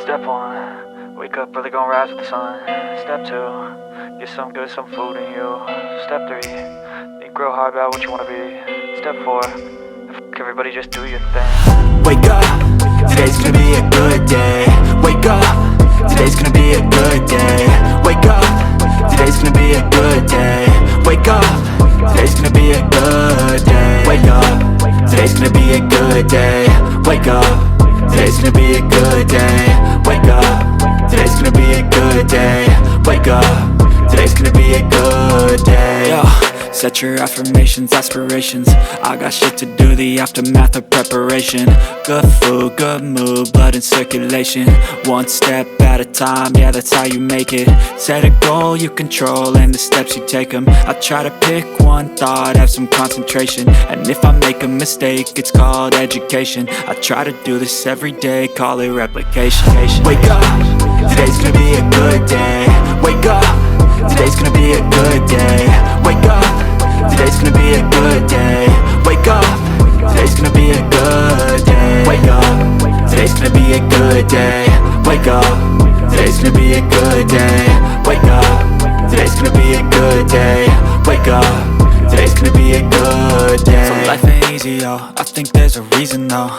Step 1, wake up early, gonna rise with the sun. Step 2, get some good, some food in you. Step 3, think real hard about what you wanna be. Step 4, fuck everybody, just do your thing. Wake up, today's gonna be a good day. Wake up, today's gonna be a good day. Wake up, today's gonna be a good day. Wake up, today's gonna be a good day. Wake up, today's gonna be a good day. Wake up, today's gonna be a good day. Wake up, today's gonna be a good day. Wake up, today's gonna be a good day. Yo, set your affirmations, aspirations. I got shit to do, the aftermath of preparation. Good food, good mood, blood in circulation. One step at a time, yeah, that's how you make it. Set a goal you control and the steps you take them. I try to pick one thought, have some concentration. And if I make a mistake, it's called education. I try to do this every day, call it replication. Wake up, today's gonna be a good day. Wake up, today's gonna be a good day. Wake up, today's gonna be a good day. Wake up, today's gonna be a good day. Wake up, today's gonna be a good day. Wake up, today's gonna be a good day. Wake up, today's gonna be a good day. Wake up, today's gonna be a good day. So life ain't easy, yo, I think there's a reason though.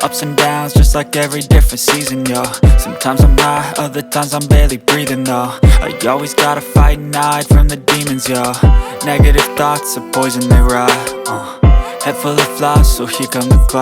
Ups and downs, just like every different season, yo. Sometimes I'm high, other times I'm barely breathing, though. I always gotta fight and hide from the demons, yo. Negative thoughts are poison, they rot. Head full of flies, so here come the clouds.